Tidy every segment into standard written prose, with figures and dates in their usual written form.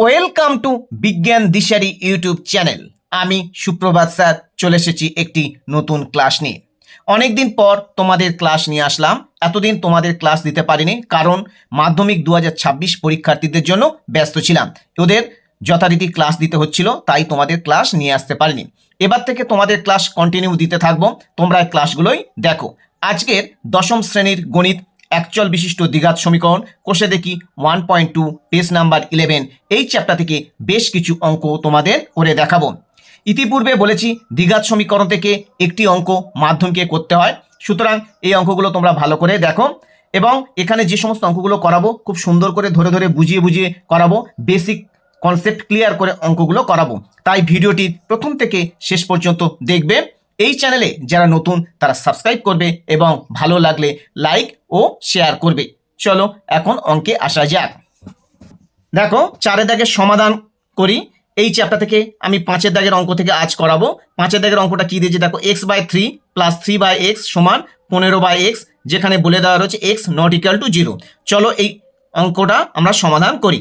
Welcome to বিজ্ঞান দিশারি YouTube channel. আমি সুপ্রভাত স্যার চলে এসেছি একটি নতুন ক্লাস নিয়ে। অনেক দিন পর তোমাদের ক্লাস নিয়ে আসলাম। এতদিন তোমাদের ক্লাস দিতে পারিনি কারণ মাধ্যমিক 2026 পরীক্ষার্থীদের জন্য ব্যস্ত ছিলাম। ওদের যথারীতি ক্লাস দিতে হচ্ছিল, তাই তোমাদের ক্লাস নিয়ে আসতে পারিনি। এবার থেকে তোমাদের ক্লাস কন্টিনিউ দিতে থাকবো, তোমরা এই ক্লাসগুলোই দেখো। আজকের দশম শ্রেণীর গণিত একচল বিশিষ্ট দ্বিঘাত সমীকরণ কোষে দেখি 1.2 পেজ নাম্বার 11 এই চ্যাপ্টার থেকে বেশ কিছু অঙ্ক তোমাদের করে দেখাবো। ইতিপূর্বে বলেছি দ্বিঘাত সমীকরণ থেকে একটি অঙ্ক মাধ্যমকে করতে হয়, সুতরাং এই অঙ্কগুলো তোমরা ভালো করে দেখো এবং এখানে যে সমস্ত অঙ্কগুলো করাবো খুব সুন্দর করে ধরে ধরে বুঝিয়ে বুঝিয়ে করাবো, বেসিক কনসেপ্ট ক্লিয়ার করে অঙ্কগুলো করাবো। তাই ভিডিওটি প্রথম থেকে শেষ পর্যন্ত দেখবে। এই চ্যানেলে যারা নতুন তারা সাবস্ক্রাইব করবে এবং ভালো লাগলে লাইক ও শেয়ার করবে। চলো এখন অঙ্কে আসা যাক। দেখো 4 দাগের সমাধান করি। এই চ্যাপ্টার থেকে আমি 5 দাগের অঙ্ক থেকে আজ করাবো। 5 দাগের অঙ্কটা কি দিয়েছে দেখো, x/3 প্লাস 3/x সমান 15/x, যেখানে বলে দেওয়া রয়েছে x নট ইকুয়াল টু 0। চলো এই অঙ্কটা আমরা সমাধান করি।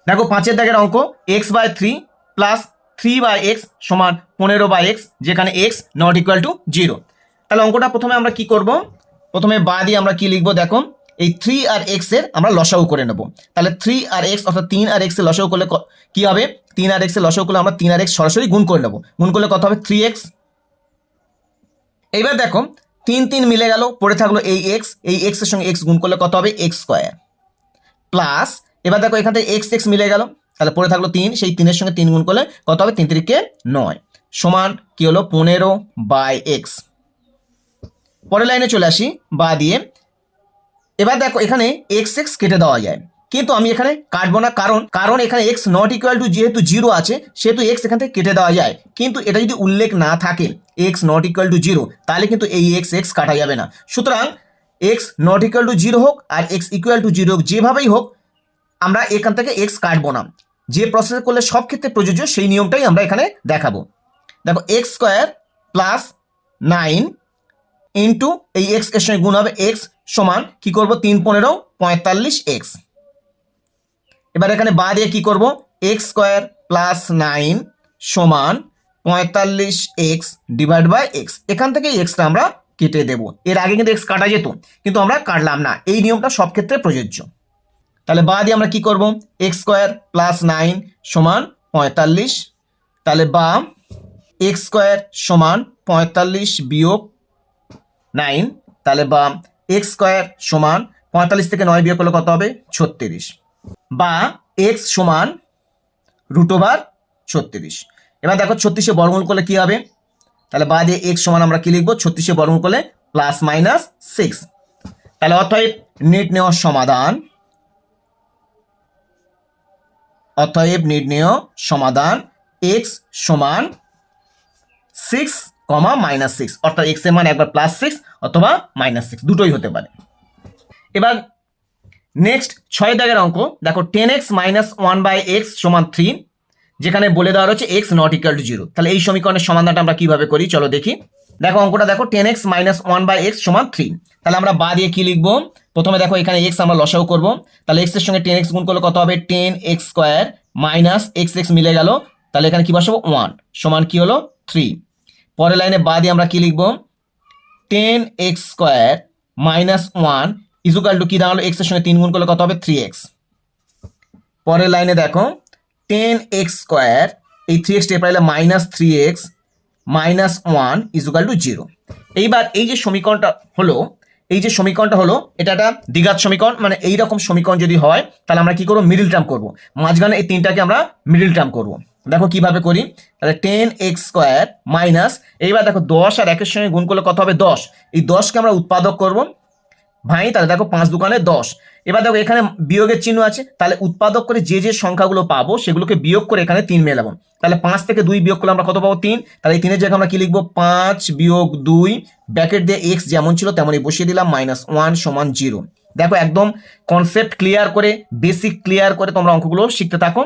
দেখো 5 দাগের অঙ্ক, x/3 প্লাস 3/x সমান 15/x, যেখানে x নট ইকুয়াল টু 0। তাহলে অঙ্কটা প্রথমে আমরা কি করব, প্রথমে বা দিয়ে আমরা কি লিখবো, দেখো এই 3 আর x এর আমরা লসাগু করে নেব। তাহলে 3 আর x অর্থাৎ 3 আর x এর লসাগু করলে কি হবে, 3 আর x এর লসাগু করলে আমরা 3 আর x সরাসরি গুণ করে নেব। গুণ করলে কত হবে 3x। এইবার দেখো 3 3 মিলে গেল, পড়ে থাকলো এই x, এই x এর সঙ্গে x গুণ করলে কত হবে x স্কয়ার প্লাস, এবার দেখো এখান থেকে x x মিলে গেল, তাহলে পড়ে থাকলো 3, সেই 3 এর সঙ্গে 3 গুণ করলে কত হবে 3 3 কে 9 সমান কি হলো 15/x। পরের লাইনে চলে আসি বা দিয়ে। এবার দেখো এখানে x x কেটে দেওয়া যায়, কিন্তু আমি এখানে কাটবো না, কারণ এখানে x নট ইকুয়াল টু যেহেতু 0 আছে সেহেতু x এখান থেকে কেটে দেওয়া যায়। কিন্তু এটা যদি উল্লেখ না থাকে x নট ইকুয়াল টু 0, তাহলে কিন্তু এই x x কাটা যাবে না। সুতরাং x নট ইকুয়াল টু 0 হোক আর x ইকুয়াল টু 0 হোক, যেভাবেই হোক আমরা এখান থেকে x কাটবো না। যে প্রসেস করলে সব ক্ষেত্রে প্রযোজ্য সেই নিয়মটাই আমরা এখানে দেখাবো। দেখো x স্কয়ার প্লাস 9 ইন্টু এই x এর সঙ্গে গুণ হবে x সমান কি করব 3 15 45x। এবার এখানে বা দিয়ে কি করব, x স্কয়ার প্লাস 9 সমান 45x ডিভাইড বাই x। এখান থেকে xটা আমরা কেটে দেব। এর আগে কিন্তু x কাটা যেত, কিন্তু আমরা কাটলাম না। এই নিয়মটা সব ক্ষেত্রে প্রযোজ্য। তাহলে বা দিয়ে আমরা কি করব, x স্কয়ার প্লাস 9 সমান 45, তাহলে বা x স্কয়ার সমান 45 বিয়োগ 9, তাহলে বা x স্কয়ার সমান 45 থেকে 9 বিয়োগ করলে কত হবে 36, বা x সমান √36। এবার দেখো 36 বর্গমূল করলে কি হবে, তাহলে বা দিয়ে x সমান আমরা কি লিখবো 36 বর্গমূল করলে প্লাস মাইনাস 6। তাহলে অতএব নির্ণেয় সমাধান x সমান 6, -6, অর্থাৎ x এর মান একবার +6 অথবা -6 দুটোই হতে পারে। এবার নেক্সট 6 দাগের অঙ্ক দেখো 10x - 1/x সমান 3, যেখানে বলে দেওয়া রয়েছে x নট ইকুয়াল টু 0। তাহলে এই সমীকরণের সমাধানটা আমরা কিভাবে করি চলো দেখি। দেখো অঙ্কটা দেখো 10x - 1/x সমান 3। তাহলে আমরা বা দিয়ে কি লিখবো, প্রথমে দেখো এখানে x আমরা লসাগু করব। তাহলে x এর সঙ্গে 10x গুণ করলে কত হবে 10x square minus x x মিলে গেল, তাহলে এখানে কি বসাবো 1 সমান কি হলো 3। পরের লাইনে বা দিয়ে আমরা কি লিখবো 10x square minus 1 equal to কি দাঁড়ালো, x এর সঙ্গে 3 গুণ করলে কত হবে 3x। পরের লাইনে দেখো 10x স্কয়ার, এই 3x টেপে পাইলে -3x মাইনাস 1 ইকুয়াল টু 0। এইবার এই যে সমীকরণটা হলো, এটা একটা দ্বিঘাত সমীকরণ। মানে এইরকম সমীকরণ যদি হয় তাহলে আমরা কি করবো, মিডল টার্ম করব। মাঝখানে এই তিনটাকে আমরা মিডল টার্ম করব। দেখো কিভাবে করি, তাহলে 10x স্কয়ার মাইনাস, এইবার দেখো 10 আর 1 এর সঙ্গে গুণ করলে কত হবে 10, এই 10কে আমরা উৎপাদক করব ভাই। তাহলে দেখো 5 দুগুণে 10। এবার দেখো এখানে বিয়োগের চিহ্ন আছে, তাহলে উৎপাদক করে যে যে সংখ্যাগুলো পাবো সেগুলোকে বিয়োগ করে এখানে 3 মেলাবো। তাহলে 5 থেকে 2 বিয়োগ করলে আমরা কত পাবো 3। তাহলে এই 3 এর জায়গায় আমরা কি লিখবো 5 বিয়োগ 2 ব্র্যাকেট দিয়ে x যেমন ছিল তেমনই বসিয়ে দিলাম -1 সমান 0। দেখো একদম কনসেপ্ট ক্লিয়ার করে, বেসিক ক্লিয়ার করে তোমরা অঙ্কগুলো শিখতে থাকো।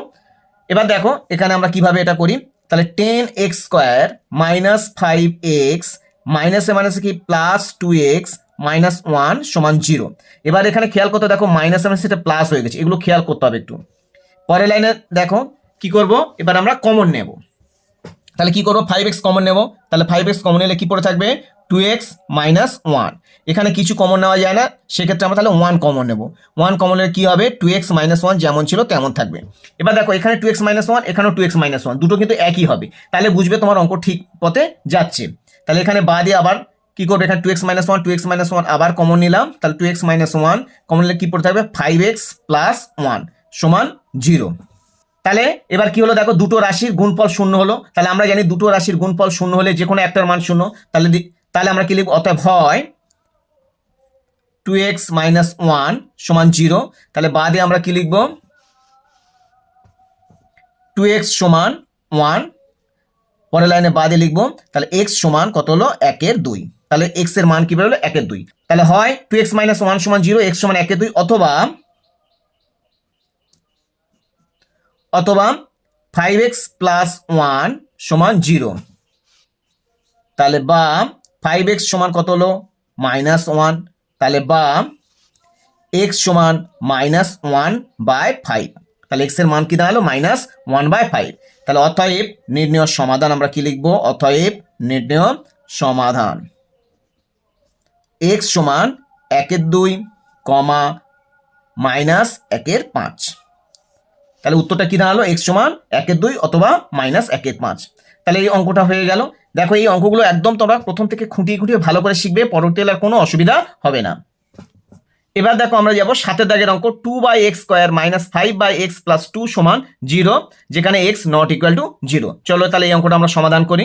এবার দেখো এখানে আমরা কিভাবে এটা করি, তাহলে 10x স্কয়ার মাইনাস 5x মাইনাসে মাইনাসে কি প্লাস 2x -1 সমান 0। এবার এখানে খেয়াল করতে দেখো মাইনাস মাইনাস এটা প্লাস হয়ে গেছে, এগুলো খেয়াল করতে হবে একটু। পরের লাইনে দেখো কি করব, এবার আমরা কমন নেব। তাহলে কি করবো, 5x কমন নেব। তাহলে 5x কমন নিলে কি পড়ে থাকবে, 2x মাইনাস 1। এখানে কিছু কমন নেওয়া যায় না, সেক্ষেত্রে আমরা তাহলে 1 কমন নেব। 1 কমন নিলে কি হবে, 2x মাইনাস 1 যেমন ছিল তেমন থাকবে। এবার দেখো এখানে 2x মাইনাস 1, এখানেও 2x মাইনাস 1, দুটো কিন্তু একই হবে। তাহলে বুঝবে তোমার অঙ্ক ঠিক পথে যাচ্ছে। তাহলে এখানে বা দিয়ে আবার কি করবে, এখানে 2x মাইনাস 1, 2x মাইনাস 1 আবার কমন নিলাম। তাহলে 2x মাইনাস 1 কমন নিলে কি পড়ে থাকবে, 5x প্লাস 1 সমান 0। তাহলে এবার কি হলো দেখো, দুটো রাশির গুণফল শূন্য হলো। তাহলে আমরা জানি দুটো রাশির গুণফল শূন্য হলে যে কোনো একটার মান শূন্য। তাহলে আমরা কি লিখব, অতএব হয় 2x মাইনাস 1 সমান 0। তাহলে বাদে আমরা কি লিখব, 2x সমান 1। পরের লাইনে বাদে লিখব, তাহলে x সমান কত হলো, 1/2। তাহলে x এর মান কি বেরোলো, 1/2। তাহলে হয় 2x মাইনাস 1 সমান 0, x সমান 1/2, অথবা 5x প্লাস 1 সমান 0। তাহলে বা 5x সমান কত হলো, মাইনাস 1। তাহলে বা x সমান মাইনাস 1/5। তাহলে x এর মান কি দাঁড়ালো, মাইনাস 1/5। তাহলে অতএব নির্ণয় সমাধান আমরা কি লিখবো, অতএব নির্ণয় সমাধান x সমান 1/2 কমা মাইনাস 1/5। তাহলে উত্তরটা কি দাঁড়ালো, x সমান 1/2 অথবা মাইনাস 1/5। তাহলে এই অঙ্কটা হয়ে গেল। দেখো এই অঙ্কগুলো একদম তোমরা প্রথম থেকে খুঁটিয়ে খুঁটিয়ে ভালো করে শিখবে, পরবর্তীতে আর কোনো অসুবিধা হবে না। এবার দেখো আমরা যাবো 7 দাগের অঙ্ক, 2/x square minus 5/x plus 2 সমান 0, যেখানে x নট ইকুয়াল টু 0। চলো তাহলে এই অঙ্কটা আমরা সমাধান করি।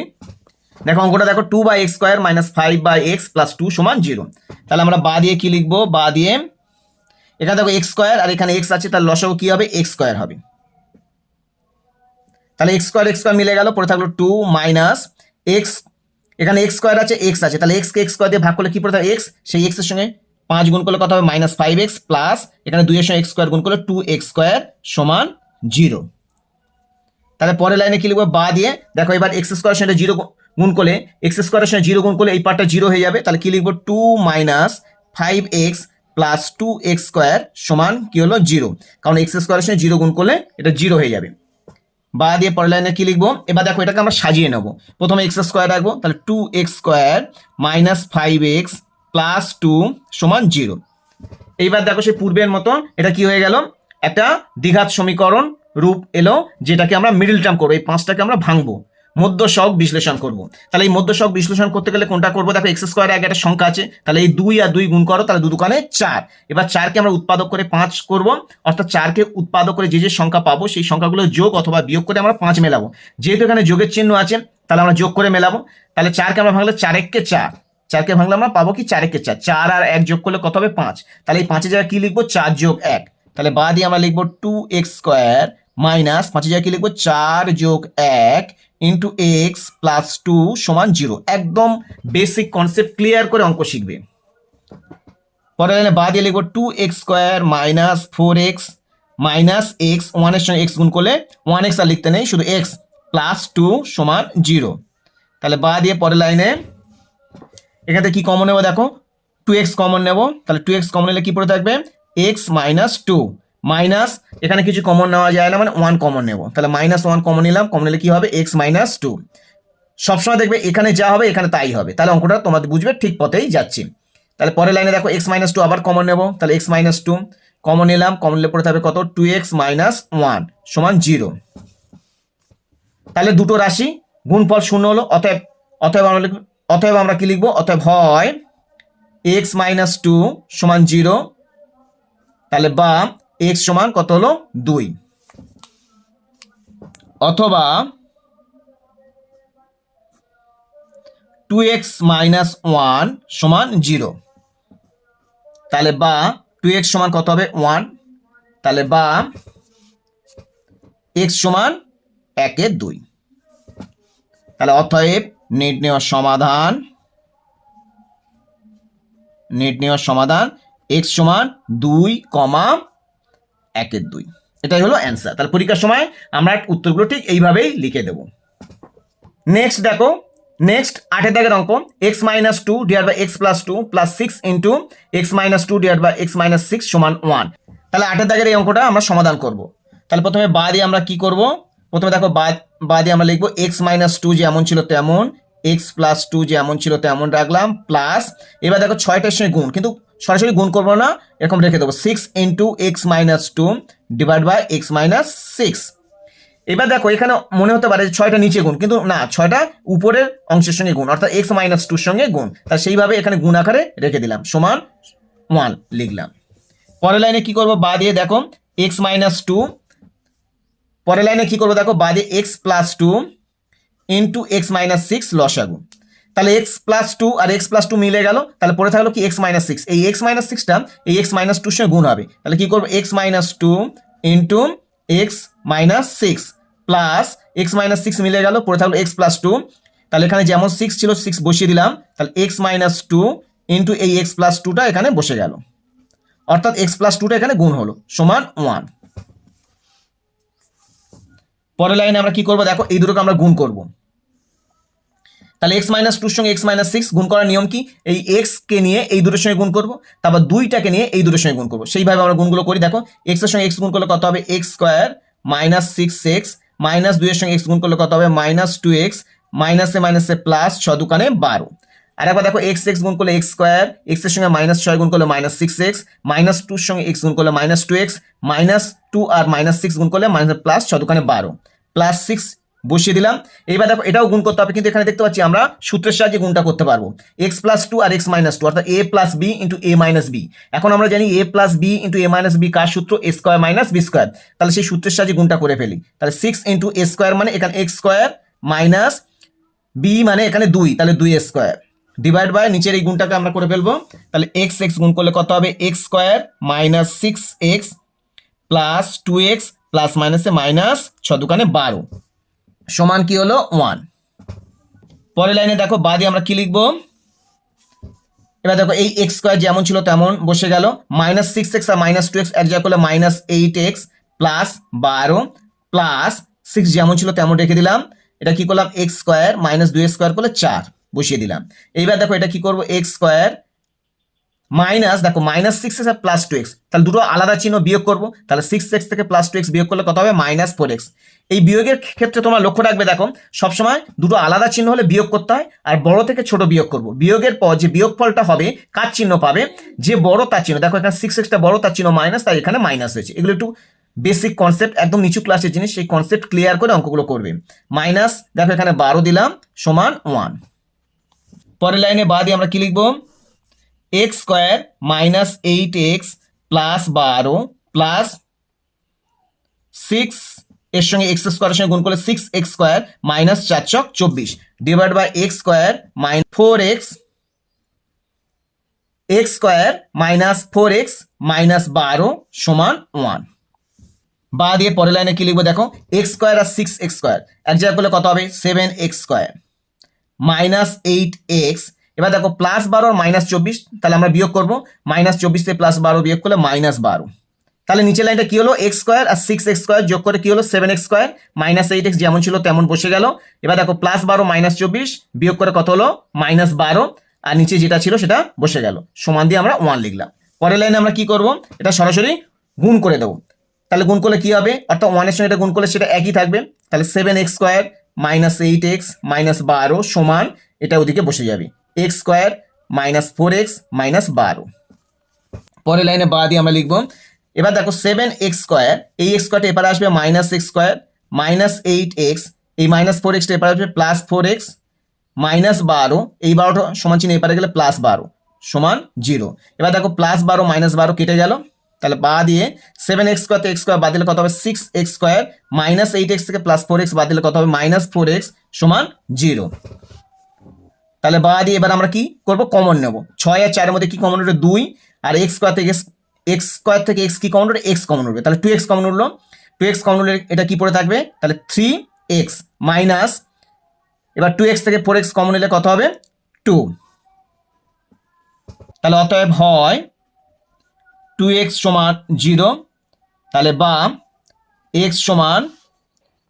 দেখো অঙ্কটা দেখো, 2/x square minus 5/x plus 2 সমান 0। তাহলে আমরা বা দিয়ে কি লিখবো, বা দিয়ে এখানে দেখো x স্কোয়ার আর এখানে x আছে, তাহলে লসাগু কি হবে, x স্কোয়ার হবে। তাহলে x স্কোয়ার মিলে গেল, পড়ে থাকলো 2 মাইনাস x, এখানে x স্কোয়ার আছে x আছে, তাহলে x কে x স্কোয়ার দিয়ে ভাগ করলে কি পড়ে থাকে, x, সেই x এর সঙ্গে 5 গুণ করলে কত হবে, মাইনাস 5x প্লাস এখানে 2 এর সঙ্গে x স্কোয়ার গুণ করলে 2x স্কোয়ার সমান 0। তাহলে পরের লাইনে কি লিখবো, বা দিয়ে দেখো এবার x স্কোয়ারের সঙ্গে 0 গুণ করলে, x স্কোয়ারের সঙ্গে 0 গুণ করলে এই পার্টটা 0 হয়ে যাবে। তাহলে কি লিখবো, 2 minus 5x plus 2x square সমান কি হলো, 0। কারণ x স্কোয়ারের সঙ্গে 0 গুণ করলে এটা 0 হয়ে যাবে। বা দিয়ে পরের লাইনে কি লিখবো, এবার দেখো এটাকে আমরা সাজিয়ে নেব। প্রথমে x স্কোয়ার রাখবো, তাহলে 2x square minus 5x plus 2 সমান 0। এইবার দেখো সেই পূর্বের মতো এটা কি হয়ে গেল, একটা দ্বিঘাত সমীকরণ রূপ এলো, যেটাকে আমরা মিডল টার্ম করবো। এই 5টাকে আমরা ভাঙবো, মধ্য সহগ বিশ্লেষণ করব। তাহলে এই মধ্য সহগ বিশ্লেষণ করতে গেলে কোনটা করবো, দেখো x স্কোয়ার আগে একটা সংখ্যা আছে, তাহলে এই 2 আর 2 গুণ করো, তাহলে 2 দুকানে 4। এবার 4কে আমরা উৎপাদক করে 5 করব, অর্থাৎ 4কে উৎপাদক করে যে সংখ্যা পাবো সেই সংখ্যাগুলো যোগ অথবা বিয়োগ করে আমরা 5 মেলাবো। যেহেতু এখানে যোগের চিহ্ন আছে, তাহলে আমরা যোগ করে মেলাবো। তাহলে 4কে আমরা ভাঙলে 4 × 4, 4কে ভাঙলে আমরা পাবো কি, 4 × 4, 4 আর 1 যোগ করলে কত হবে, 5। তাহলে এই 5 এর জায়গায় কি লিখবো, 4 যোগ 1। তাহলে বা দিয়ে আমরা লিখবো 2x স্কোয়ার মাইনাস 5 এর জায়গায় কি লিখবো, 4 যোগ 1 ইন্টু x প্লাস 2 সমান 0। একদম বেসিক কনসেপ্ট ক্লিয়ার করে অঙ্ক শিখবে। পরে লাইনে বা দিয়ে লিখবো 2x square minus 4x minus x, 1 এর সঙ্গে x গুণ করলে 1x আর লিখতে নেই, শুধু x প্লাস 2 সমান 0। তাহলে বা দিয়ে পরের লাইনে এখানে কি কমন নেবো, দেখো 2x কমন নেব। তাহলে 2x কমন নিলে কি পড়ে থাকবে, x মাইনাস 2 মাইনাস, এখানে কিছু কমন নেওয়া যায় না, মানে 1 কমন নেব। তাহলে মাইনাস 1 কমন নিলাম, কমন নিলে কি হবে, x মাইনাস 2। সবসময় দেখবে এখানে যা হবে এখানে তাই হবে, তাহলে অঙ্কটা তোমাদের বুঝবে ঠিক পথেই যাচ্ছি। তাহলে পরের লাইনে দেখো x মাইনাস 2 আবার কমন নেব। তাহলে x মাইনাস 2 কমন নিলাম, কমন নিলে পড়ে থাকবে কত, 2x মাইনাস 1 সমান 0। তাহলে দুটো রাশি গুণফল শূন্য হলো, অতএব আমরা কি লিখবো, অতএব হয় x মাইনাস 2 সমান 0। তাহলে বা x সমান কত হলো, 2, অথবা 2x মাইনাস 1 সমান 0। তাহলে বা 2x সমান কত হবে, 1। তাহলে বা x সমান 1/2। তাহলে অতএব নির্ণয় সমাধান x সমান 2,1/2। এটাই হলো অ্যান্সার। তাহলে পরীক্ষার সময় আমরা উত্তরগুলো ঠিক এইভাবেই লিখে দেব। নেক্সট দেখো, নেক্সট 8 দাগের অঙ্ক, x minus 2 divide by x plus 2 plus 6 into x minus 2 divide by x minus 6 সমান 1। তাহলে 8 দাগের এই অঙ্কটা আমরা সমাধান করব। তাহলে প্রথমে বা দিয়ে আমরা কি করব, প্রথমে দেখো বা দিয়ে আমরা লিখবো এক্স মাইনাস টু যেমন ছিল তেমন, এক্স প্লাস টু যেমন ছিল তেমন রাখলাম, প্লাস এবার দেখো 6টার সঙ্গে গুণ, কিন্তু সরাসরি গুণ করবো না, এরকম রেখে দেবো 6 into x minus two divide by x minus six. এবার দেখো এখানে মনে হতে পারে যে 6টা নিচে গুণ, কিন্তু না, 6টা উপরের অংশের সঙ্গে গুণ, অর্থাৎ এক্স মাইনাস টুর সঙ্গে গুণ, তার সেইভাবে এখানে গুণ আকারে রেখে দিলাম, সমান 1 লিখলাম। পরের লাইনে কি করবো, বা দিয়ে দেখো এক্স মাইনাস টু, পরের লাইনে কি করবো দেখো, বা দিয়ে x plus two into x minus six লসাগু। তাহলে এক্স প্লাস টু আর এক্স প্লাস টু মিলে গেল, তাহলে পরে থাকলো কি এক্স মাইনাস সিক্স, এই এক্স মাইনাস সিক্সটা এই এক্স মাইনাস টুর সঙ্গে গুণ হবে, তাহলে কি করবো x minus two into x minus six plus x minus six মিলে গেল, পরে থাকলো এক্স প্লাস টু, তাহলে এখানে যেমন সিক্স ছিল সিক্স বসিয়ে দিলাম, তাহলে এক্স মাইনাস টু ইন্টু এই এক্স প্লাস টুটা এখানে বসে গেল, অর্থাৎ এক্স প্লাস টুটা এখানে গুণ হলো, সমান 1। পরের লাইনে আমরা কি করবো দেখো, এই দুটোকে আমরা গুণ করব, তাহলে এক্স মাইনাস টুর সঙ্গে এক্স মাইনাস সিক্স গুণ করার নিয়ম কি, এই এক্স কে নিয়ে এই দুটোর সঙ্গে গুণ করবো, তারপর দুইটাকে নিয়ে এই দুটোর সঙ্গে গুণ করবো, সেইভাবে আমরা গুণগুলো করি। দেখো এক্স এর সঙ্গে এক্স গুণ করলে কত হবে, x square minus six X, minus দুইয়ের সঙ্গে এক্স গুণ করলে কত হবে, মাইনাস টু এক্স, মাইনাসে প্লাস 6 দুকানে 12। আর একবার দেখো এক্স এক্স গুণ করলে এক্স স্কোয়ার, এক্স এর সঙ্গে মাইনাস 6 গুণ করলে মাইনাস সিক্স এক্স, মাইনাস টুর সঙ্গে এক্স গুণ করলে minus two X, minus two আর মাইনাস সিক্স গুণ করলে মাইনাস প্লাস 6 দুকানে 12, প্লাস সিক্স বসিয়ে দিলাম। এইবার দেখো এটাও গুণ করতে হবে, কিন্তু এখানে দেখতে পাচ্ছি আমরা সূত্রের সাহায্যে গুণটা করতে পারবো, এক্স প্লাস টু আর এক্স মাইনাস টু, অর্থাৎ এ প্লাস বি ইন্টু এ মাইনাস বি। এখন আমরা জানি এ প্লাস বি ইন্টু এ মাইনাস বি কার সূত্র, এ স্কোয়ার মাইনাস বি স্কোয়ার, তাহলে সেই সূত্রের সাহায্যে গুণটা করে ফেলি, তাহলে সিক্স ইন্টু এ স্কোয়ার মানে এখানে এক্স স্কোয়ার মাইনাস বি মানে এখানে দুই, তাহলে দুই স্কোয়ার ডিভাইড বাই নিচের এই গুণটাকে আমরা করে ফেলবো, তাহলে এক্স এক্স গুণ করলে কত হবে, x square minus six x plus two x plus মাইনাসে মাইনাস 6 দুকানে 12 সমান কি হলো 1। পরের লাইনে দেখো বা দিয়ে আমরা কি লিখবো, এবার দেখো এই এক্স স্কোয়ার যেমন ছিল তেমন বসে গেল, মাইনাস সিক্স এক্স আর মাইনাস টু এক্স অ্যাড করলে minus eight x plus 12 plus six যেমন ছিল তেমন রেখে দিলাম, এটা কি করলাম এক্স স্কোয়ার মাইনাস দুই স্কোয়ার করলে 4 বসিয়ে দিলাম। এইবার দেখো এটা কি করবো, এক্স স্কোয়ার মাইনাস দেখো মাইনাস সিক্স এক্স আর প্লাস টু এক্স, তাহলে দুটো আলাদা চিহ্ন বিয়োগ করবো, তাহলে সিক্স এক্স থেকে প্লাস টু এক্স বিয়োগ করলে কত হবে, মাইনাস ফোর এক্স। এই বিয়োগের ক্ষেত্রে তোমরা লক্ষ্য রাখবে, দেখো সবসময় দুটো আলাদা চিহ্ন হলে বিয়োগ করতে হয়, আর বড় থেকে ছোট বিয়োগ করবো, বিয়োগের পর যে বিয়োগ ফলটা হবে কার চিহ্ন পাবে, যে বড় তার চিহ্ন, দেখো এখানে সিক্স এক্সটা বড় তার চিহ্ন মাইনাস, তাই এখানে মাইনাস হয়েছে। এগুলো একটু বেসিক কনসেপ্ট, একদম নিচু ক্লাসের জিনিস, সেই কনসেপ্ট ক্লিয়ার করে অঙ্কগুলো করবে। মাইনাস দেখো এখানে 12 দিলাম সমান 1। পরের লাইনে বা দিয়ে আমরা কি লিখবো, x square minus eight x plus 12 plus six এর সঙ্গে এক্স স্কোয়ারের সঙ্গে গুণ করলে সিক্স এক্স স্কোয়ার মাইনাস 4 ছক 24 divide by x square minus four x, x square minus four x minus 12 সমান 1। বা দিয়ে পরের লাইনে কি লিখবো দেখো, এক্স স্কোয়ার আর সিক্স এক্স স্কোয়ার এক জায়গায় করলে কত হবে, seven x square minus eight x, এবার দেখো প্লাস 12 আর মাইনাস 24, তাহলে আমরা বিয়োগ করবো, মাইনাস 24 থেকে প্লাস 12 বিয়োগ করলে মাইনাস 12, তাহলে নিচের লাইনটা কি হলো, এক্স স্কোয়ার আর সিক্স এক্স স্কোয়ার যোগ করে কি হলো, seven x square minus eight x যেমন ছিল তেমন বসে গেল। এবার দেখো প্লাস 12 মাইনাস 24 বিয়োগ করে কত হলো, মাইনাস 12, আর নিচে যেটা ছিল সেটা বসে গেল, সমান দিয়ে আমরা 1 লিখলাম। পরের লাইনে আমরা কি করব, এটা সরাসরি গুণ করে দেবো, তাহলে গুণ করলে কি হবে, অর্থাৎ 1 এর সঙ্গে এটা গুণ করলে সেটা একই থাকবে, তাহলে seven x square minus eight x minus 12 সমান এটা ওদিকে বসে যাবে, x square minus four x minus 12। পরের লাইনে বা দিয়ে আমরা লিখবো, এবার দেখো সেভেন এক্স স্কোয়ার, এই এক্স স্কোয়ারটা এপারে আসবে minus x square minus eight x, এই মাইনাস ফোর এক্সটা এপারে আসবে প্লাস ফোর এক্স মাইনাস 12, এই 12টা সমান চিহ্ন এপারে গেলে প্লাস 12 সমান 0। এবার দেখো প্লাস 12 মাইনাস 12 কেটে গেল, তাহলে বা দিয়ে seven x square x square বাদ দিলে কত হবে, six x square minus eight x থেকে প্লাস ফোর এক্স বাদ দিলে কত হবে, মাইনাস ফোর এক্স সমান 0। তাহলে বা দিয়ে এবার আমরা কি করবো, কমন নেব, 6 আর 4 মধ্যে কি কমন উঠবে, 2, আর এক্স স্কোয়ার থেকে এক্স কি কমন উঠবে, এক্স কমন উঠবে, তাহলে 2x কমন উঠলো, 2x কমন উঠলে এটা কি পড়ে থাকবে, তাহলে 3x মাইনাস, এবার 2x থেকে 4x কমন নিলে কত হবে, 2, তাহলে অতএব হয় 2x সমান 0, তাহলে বা x সমান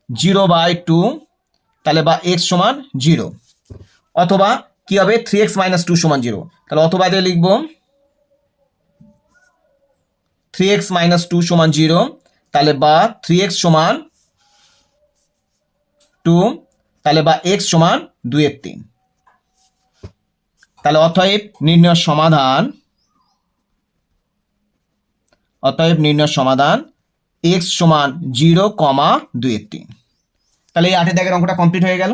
0/2, তাহলে বা x সমান 0, অথবা কি হবে 3x মাইনাস 2 সমান 0, তাহলে অথবা দিয়ে লিখবো 3x মাইনাস 2 সমান 0, তাহলে বা 3x সমান 2, তাহলে বা x সমান 2/3। তাহলে অতএব নির্ণয় সমাধান x সমান 0,2/3। তাহলে এই 8 দাগের অঙ্কটা কমপ্লিট হয়ে গেল।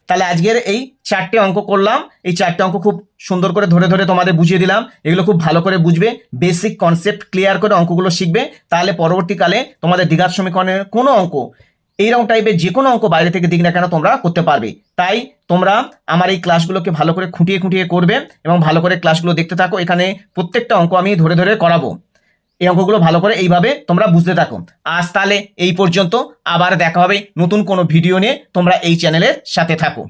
তাহলে আজকের এই 4টে অঙ্ক করলাম। এই 4টে অঙ্ক খুব সুন্দর করে ধরে ধরে তোমাদের বুঝিয়ে দিলাম। এগুলো খুব ভালো করে বুঝবে, বেসিক কনসেপ্ট ক্লিয়ার করে অঙ্কগুলো শিখবে। তাহলে পরবর্তীকালে তোমাদের দ্বিঘাত সমীকরণের কোনো অঙ্ক, এইরকম টাইপের যে কোনো অঙ্ক বাইরে থেকে দিক না কেন তোমরা করতে পারবে। তাই তোমরা আমার এই ক্লাসগুলোকে ভালো করে খুঁটিয়ে খুঁটিয়ে করবে এবং ভালো করে ক্লাসগুলো দেখতে থাকো। এখানে প্রত্যেকটা অঙ্ক আমি ধরে ধরে করাবো। এই অঙ্কগুলো ভালো করে এইভাবে তোমরা বুঝতে থাকো। আজ তাহলে এই পর্যন্ত, আবার দেখা হবে নতুন কোনো ভিডিও নিয়ে। তোমরা এই চ্যানেলের সাথে থাকো।